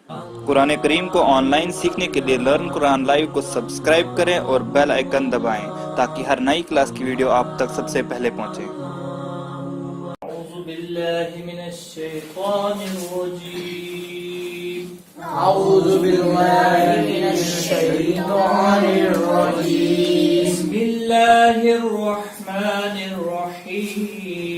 قرآن کریم کو on line سیکھنے کے لیے لرن قرآن لائیو کو سبسکرائب کریں اور بیل آئیکن دبائیں تاکہ ہر نئی کلاس کی ویڈیو آپ تک سب سے پہلے پہنچے۔ اعوذ باللہ من الشیطان الرجیم أعوذ بالله من الشيطان الرجيم بسم اللہ الرحمن الرحیم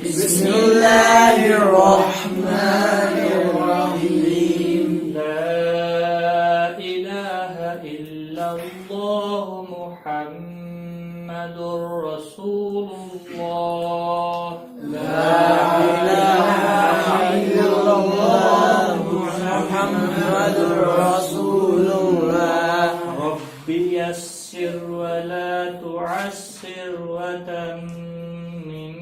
بسم الله الرحمن الرحيم لا الہ الا اللہ محمد رسول اللہ لا إله إلا الله محمد رسول الله رب يسر ولا تعسر وتمم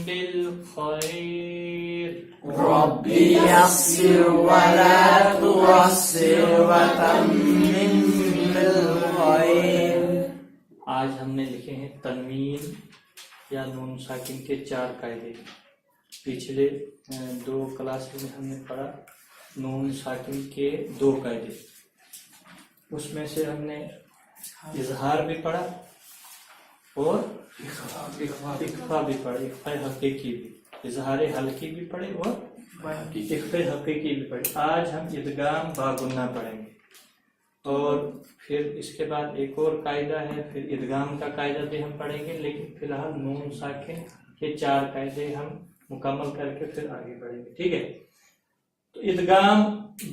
بالخير رب يسر ولا تعسر وتمم بالخير۔ آج ہم نے لکھے ہیں تنوین یا نون ساکن کے 4 قاعدے۔ پچھلے 2 کلاسز میں ہم نے پڑھا نون ساکن کے 2 قاعدے، اس میں سے ہم نے اظہار بھی پڑھا اور اخفا بھی پڑھا، اخفا حقیقی بھی، اظہار حلقی بھی پڑھے اور اخفا حقیقی بھی پڑھے۔ آج ہم ادغام باگنہ پڑھیں گے اور پھر اس کے بعد ایک اور قاعدہ ہے، پھر ادغام کا قاعدہ بھی ہم پڑھیں گے، لیکن فی الحال نون ساکن کے 4 قاعدے ہم مکمل کر کے پھر آگے بڑھیں گے، ٹھیک ہے؟ تو ادغام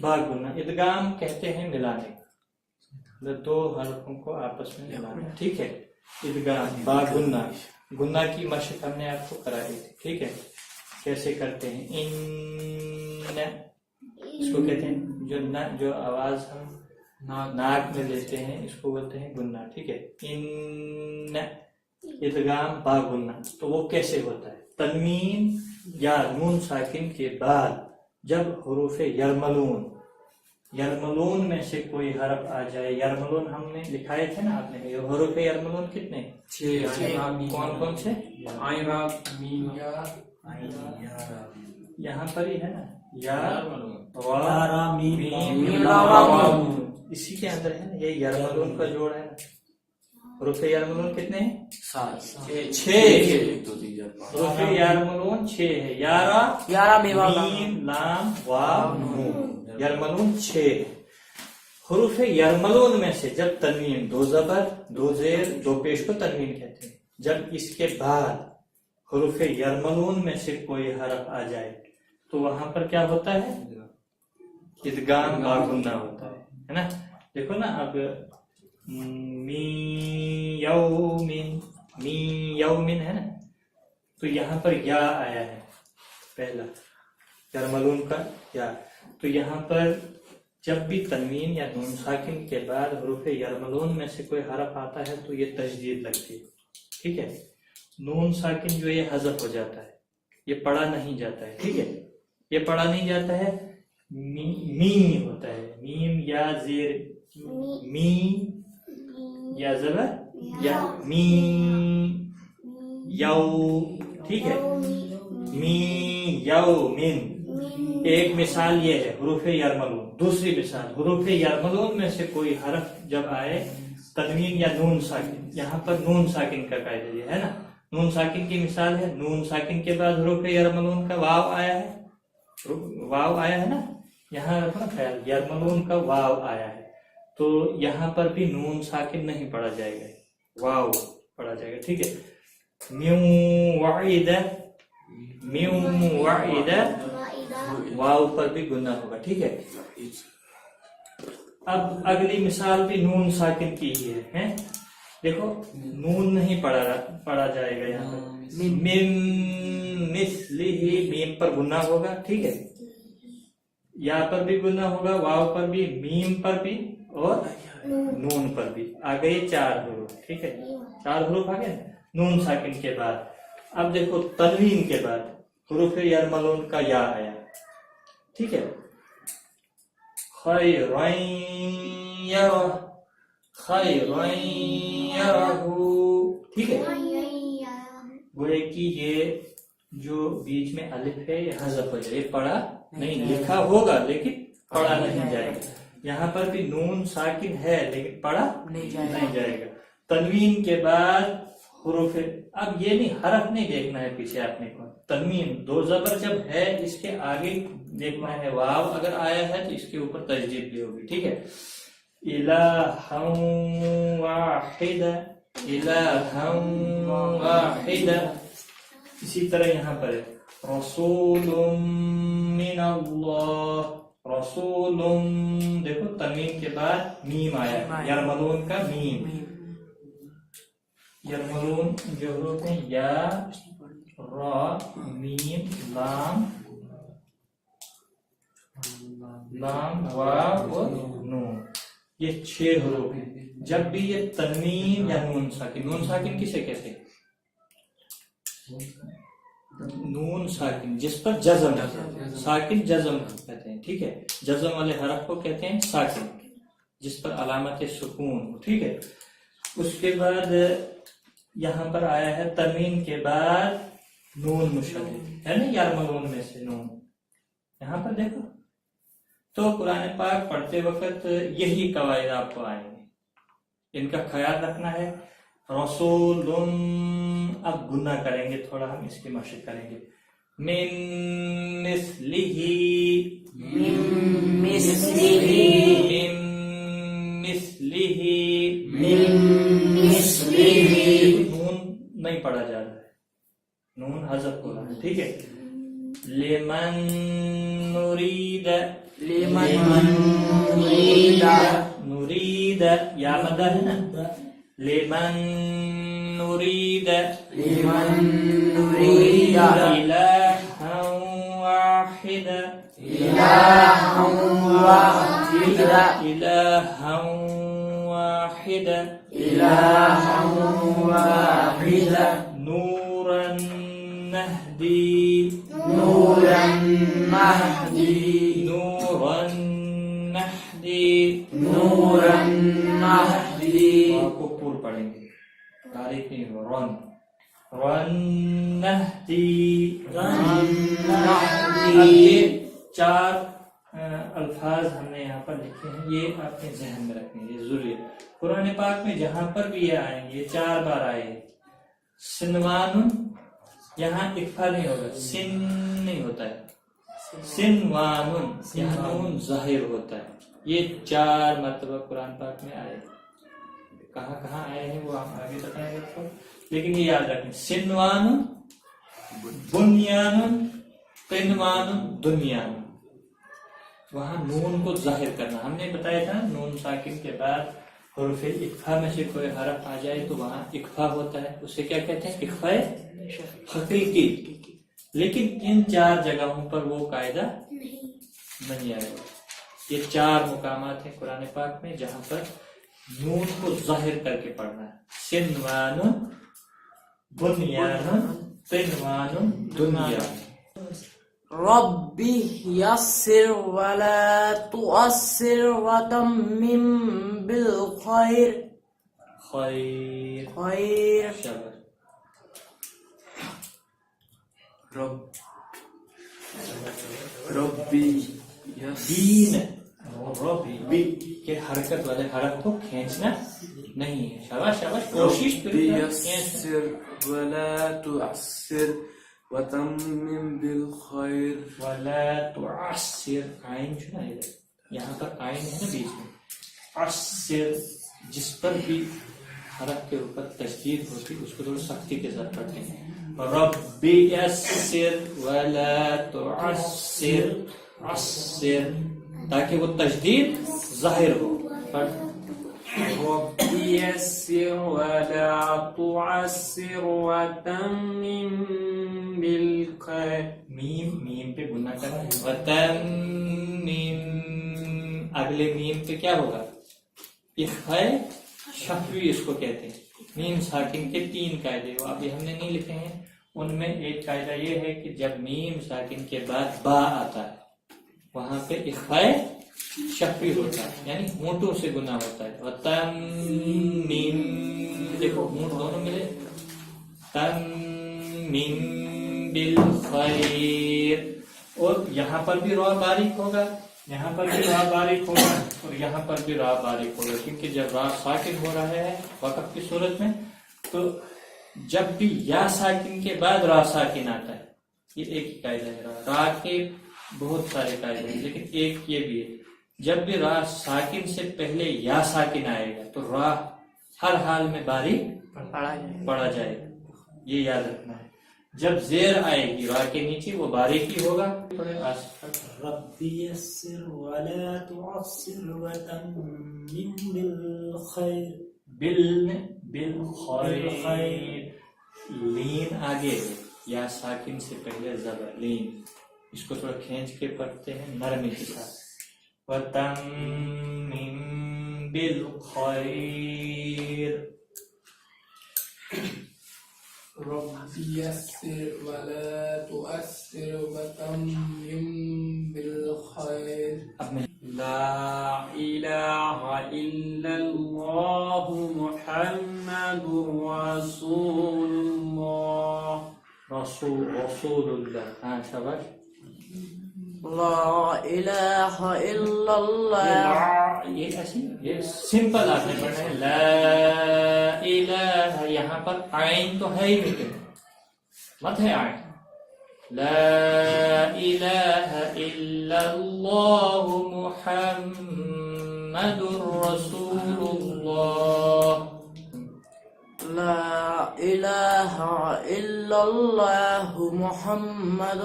باگنہ، ادغام کہتے ہیں ملانے، 2 حرفوں کو آپس میں ملانا، ٹھیک ہے؟ ادغام باگنہ، گنہ کی مشق ہم نے آپ کو کرائی تھی، ٹھیک ہے؟ کیسے کرتے ہیں؟ ان، اس کو کہتے ہیں جو آواز ہم ناک میں لیتے ہیں اس کو بولتے ہیں گنہ، ٹھیک ہے؟ ان ادغام با گنہ، تو وہ کیسے ہوتا ہے؟ تنوین یا نون ساکن کے بعد جب حروف یرملون میں سے کوئی حرف آ جائے، یرملون ہم نے لکھائے تھے نا آپ نے، حروف یرملون کتنے؟ 6۔ کون کون سے؟ یہاں پر ہی ہے نا، یا را میم را، اسی کے اندر ہے نا، یہ یرملون کا جوڑ ہے نا۔ حروف یرملون کتنے ہیں؟ 6۔ حروف یرملون 6 ہے، یارا میم لام واو نون، یرملون 6 ہے۔ حروف یرملون میں سے جب تنوین، 2 زبر 2 زیر 2 پیش کو تنوین کہتے ہیں، جب اس کے بعد حروف یرملون میں سے کوئی حرف آ جائے تو وہاں پر کیا ہوتا ہے؟ ادغام باگنہ ہوتا ہے نا؟ دیکھو نا، اب می یومن ہے نا، تو یہاں پر یا آیا ہے پہلا، یرملون کا یا، تو یہاں پر جب بھی تنوین یا نون ساکن کے بعد حروف یرملون میں سے کوئی حرف آتا ہے تو یہ تشدید لگتی ہے، ٹھیک ہے؟ نون ساکن جو یہ حذف ہو جاتا ہے، یہ پڑھا نہیں جاتا ہے، ٹھیک ہے؟ یہ پڑھا نہیں جاتا ہے، می ہوتا ہے، میم یا زیر می یا زبر یا می یو، ٹھیک ہے؟ می یو من، ایک مثال یہ ہے حروف یرملون۔ دوسری مثال، حروف یرملون میں سے کوئی حرف جب آئے تنوین یا نون ساکن، یہاں پر نون ساکن کا قاعدہ یہ ہے نا، نون ساکن کی مثال ہے، نون ساکن کے بعد حروف یرملون کا واو آیا ہے، واو آیا ہے نا، یہاں رکھنا خیال، یرملون کا واو آیا ہے، تو یہاں پر بھی نون ساکن نہیں پڑھا جائے گا، واو پڑھا جائے گا، ٹھیک ہے؟ میوں وعیدہ، واو پر بھی گنہ ہوگا، ٹھیک ہے؟ اب اگلی مثال بھی نون ساکن کی ہی ہے، دیکھو نون نہیں پڑھا جائے گا یہاں پر، مم مثلہ، میم پر گنہ ہوگا، ٹھیک ہے؟ یا پر بھی گنہ ہوگا، واو پر بھی، میم پر بھی اور نون پر بھی۔ آ گئے 4 حروف، ٹھیک ہے؟ 4 حروف آ گئے نون ساکن کے بعد۔ اب دیکھو تنوین کے بعد حروف یرملون کا یا آیا، ٹھیک ہے؟ خیرن یرہ، ٹھیک ہے؟ گویا کہ یہ جو بیچ میں الف ہے یہ حذف ہو جائے، یہ پڑھا نہیں لکھا ہوگا لیکن پڑھا نہیں جائے گا. یہاں پر بھی نون ساکن ہے لیکن پڑھا نہیں جائے گا. تنوین کے بعد حروف، اب یہ نہیں حرف نہیں دیکھنا ہے پیچھے آپ نے کو. تنوین دو زبر جب ہے اس کے آگے دیکھنا ہے. واو اگر آیا ہے تو اس کے اوپر تجدید بھی ہوگی. ٹھیک ہے. الہا واحدہ، الہا واحدہ. اسی طرح یہاں پر ہے رسول من اللہ، رسول. دیکھو تنوین کے بعد میم آیا، یرملون کا میم. یرملون جو حروف ہیں یا، را، میم، لام، لام، واو اور نون، یہ 6 حروف ہیں. جب بھی یہ تنوین یا نون ساکن، نون ساکن کسے کہتے ہیں؟ نون ساکن جس پر جزم، ساکن جزم کہتے ہیں. ٹھیک ہے. جزم والے حرف کو کہتے ہیں ساکن، جس پر علامت سکون. ٹھیک ہے. اس کے بعد یہاں پر آیا ہے تنوین کے بعد نون مشدد ہے نا، یرملون میں سے نون. یہاں پر دیکھو تو قرآن پاک پڑھتے وقت یہی قواعد آپ کو آئیں گے، ان کا خیال رکھنا ہے. رسول، اب گنہ کریں گے تھوڑا، ہم اس کی مشق کریں گے. من مثلہ، من مثلہ، من مثلہ، من مثلہ. نون نہیں پڑھا جا رہا ہے، نون حذف ہو رہا ہے. ٹھیک ہے. لمن نرید، لمن نرید، نرید یا مدہ ہے نا، لمن نرید، لمن نرید الہا واحدا، الہا واحدا، الہا واحدا، الہا واحدا. نورا نہدی، نورا نہدی، نورا نہدی. نورا نہدی. آپ کو پور پڑھیں گے، تاریخ نہیں ہو. رن، رن نہدی. اب یہ 4 الفاظ ہم نے یہاں پر لکھے ہیں، یہ آپ نے ذہن میں رکھنے یہ ضروری ہے. قرآن پاک میں جہاں پر بھی یہ آئیں گے، یہ 4 بار آئے ہیں. سنوان، یہاں اکفا نہیں ہوگا، سن نہیں ہوتا ہے، سنوان، یہاں نون ظاہر ہوتا ہے. یہ 4 مرتبہ قرآن پاک میں آئے. کہاں کہاں آئے ہیں وہ ہم آگے بتائیں گے، لیکن یہ یاد رکھیں. سنوان، بنیان، قنوان، دنیان. وہاں نون کو ظاہر کرنا. ہم نے بتایا تھا نون ساکن کے بعد حروف اکفا میں سے کوئی حرف آ جائے تو وہاں اکفا ہوتا ہے، اسے کیا کہتے ہیں؟ اکفا حقیقی. لیکن ان 4 جگہوں پر وہ قاعدہ نہیں آئے گا. یہ 4 مقامات ہیں قرآن پاک میں جہاں پر نون کو ظاہر کر کے پڑھنا ہے. سنوان، بنیان، قنوان، دنیان. ربی یسر ولا تعسر وتمم بالخیر. خیر، خیر. شاباش. ربی دین، ربی کے حرکت والے حرف کو کھینچنا نہیں ہے. شاباش شاباش، کوشش ربی یسر ولا تعسر وتمم بالخیر. ولا تعسر، عین جو نا یہاں پر عین ہے نا بیچ میں. عسر، جس پر بھی حرف کے اوپر تشدید ہوتی اس کو تھوڑا سختی کے ساتھ پڑھتے ہیں. ربی یسر ولا تعسر، عسر، تاکہ وہ تشدید ظاہر ہو. ربی یسر ولا تعسر وتمم بالخیر. میم پہ گناہ کرنا ہے. وتمم، اگلے میم پہ کیا ہوگا؟ اخفاء شفوی اس کو کہتے ہیں. میم ساکن کے 3 قاعدے وہ ابھی ہم نے نہیں لکھے ہیں. ان میں ایک قاعدہ یہ ہے کہ جب میم ساکن کے بعد با آتا ہے وہاں پہ اخفاء شفوی ہوتا ہے، یعنی ہونٹوں سے گناہ ہوتا ہے. وتمم، دیکھو ہونٹ دونوں ملے. تمم بالخیر، اور یہاں پر بھی را باریک ہوگا، یہاں پر بھی را باریک ہوگا اور یہاں پر بھی را باریک ہوگا، کیونکہ جب را ساکن ہو رہا ہے وقف کی صورت میں تو جب بھی یا ساکن کے بعد را ساکن آتا ہے، یہ ایک ہی قاعدہ ہے۔ را کے بہت سارے قاعدے ہیں لیکن ایک یہ بھی ہے، جب بھی را ساکن سے پہلے یا ساکن آئے گا تو را ہر حال میں باریک پڑا جائے گا، یہ یاد رکھنا ہے۔ جب زیر آئے گی را کے نیچے وہ باریک ہی ہوگا۔ رب یسر ولا تعسر وتمم بالخیر، بالخیر، لین آگے ہے، یا ساکن سے پہلے زبر لین، اس کو تھوڑا کھینچ کے پڑھتے ہیں نرمی کے ساتھ۔ وتمم بالخیر، رب يسر ولا تؤثر وتمم بالخير. لا إله إلا الله محمد رسول الله. رسول اللہ، ہاں شاباش۔ لا الہ الا اللہ، یہ ایسی یہ سمپل آپ نے پڑھنا ہے۔ لا الہ، یہاں پر عین تو ہے ہی لیکن مت ہے عین۔ لا الہ الا اللہ محمد رسول اللہ۔ لا الہ الا اللہ محمد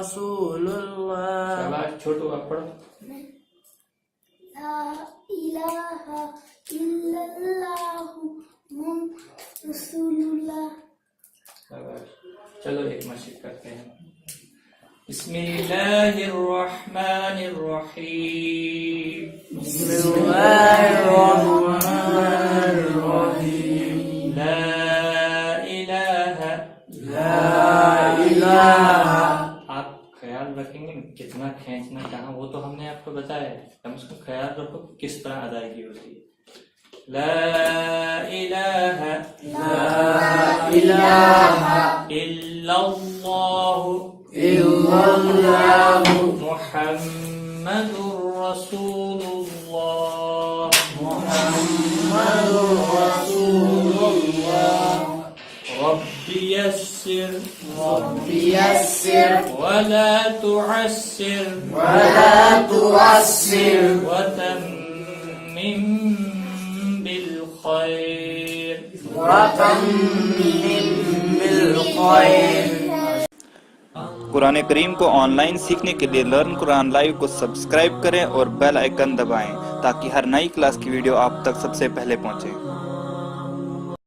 رسول اللہ۔ شاباش، چھوٹو آپ پڑھو۔ لا الہ الا اللہ محمد رسول اللہ۔ چلو ایک مشق کرتے ہیں۔ بسم اللہ الرحمن الرحیم، بسم اللہ الرحمن الرحیم، لا الہ، لا الہ۔ آپ خیال رکھیں گے کتنا کھینچنا کہاں، وہ تو ہم نے آپ کو بتایا ہے، کم از کم خیال رکھو کس طرح ادائیگی ہوتی ہے۔ لا الہ، لا الہ الا اللہ، الا اللہ محمد رسول اللہ، محمد رسول اللہ۔ رب یسر رب یسر ولا تعسر ولا تعسر وتمم بالخير وتمم بالخير۔ قرآن کریم کو آن لائن سیکھنے کے لیے لرن قرآن لائیو کو سبسکرائب کریں اور بیل آئیکن دبائیں تاکہ ہر نئی کلاس کی ویڈیو آپ تک سب سے پہلے پہنچے۔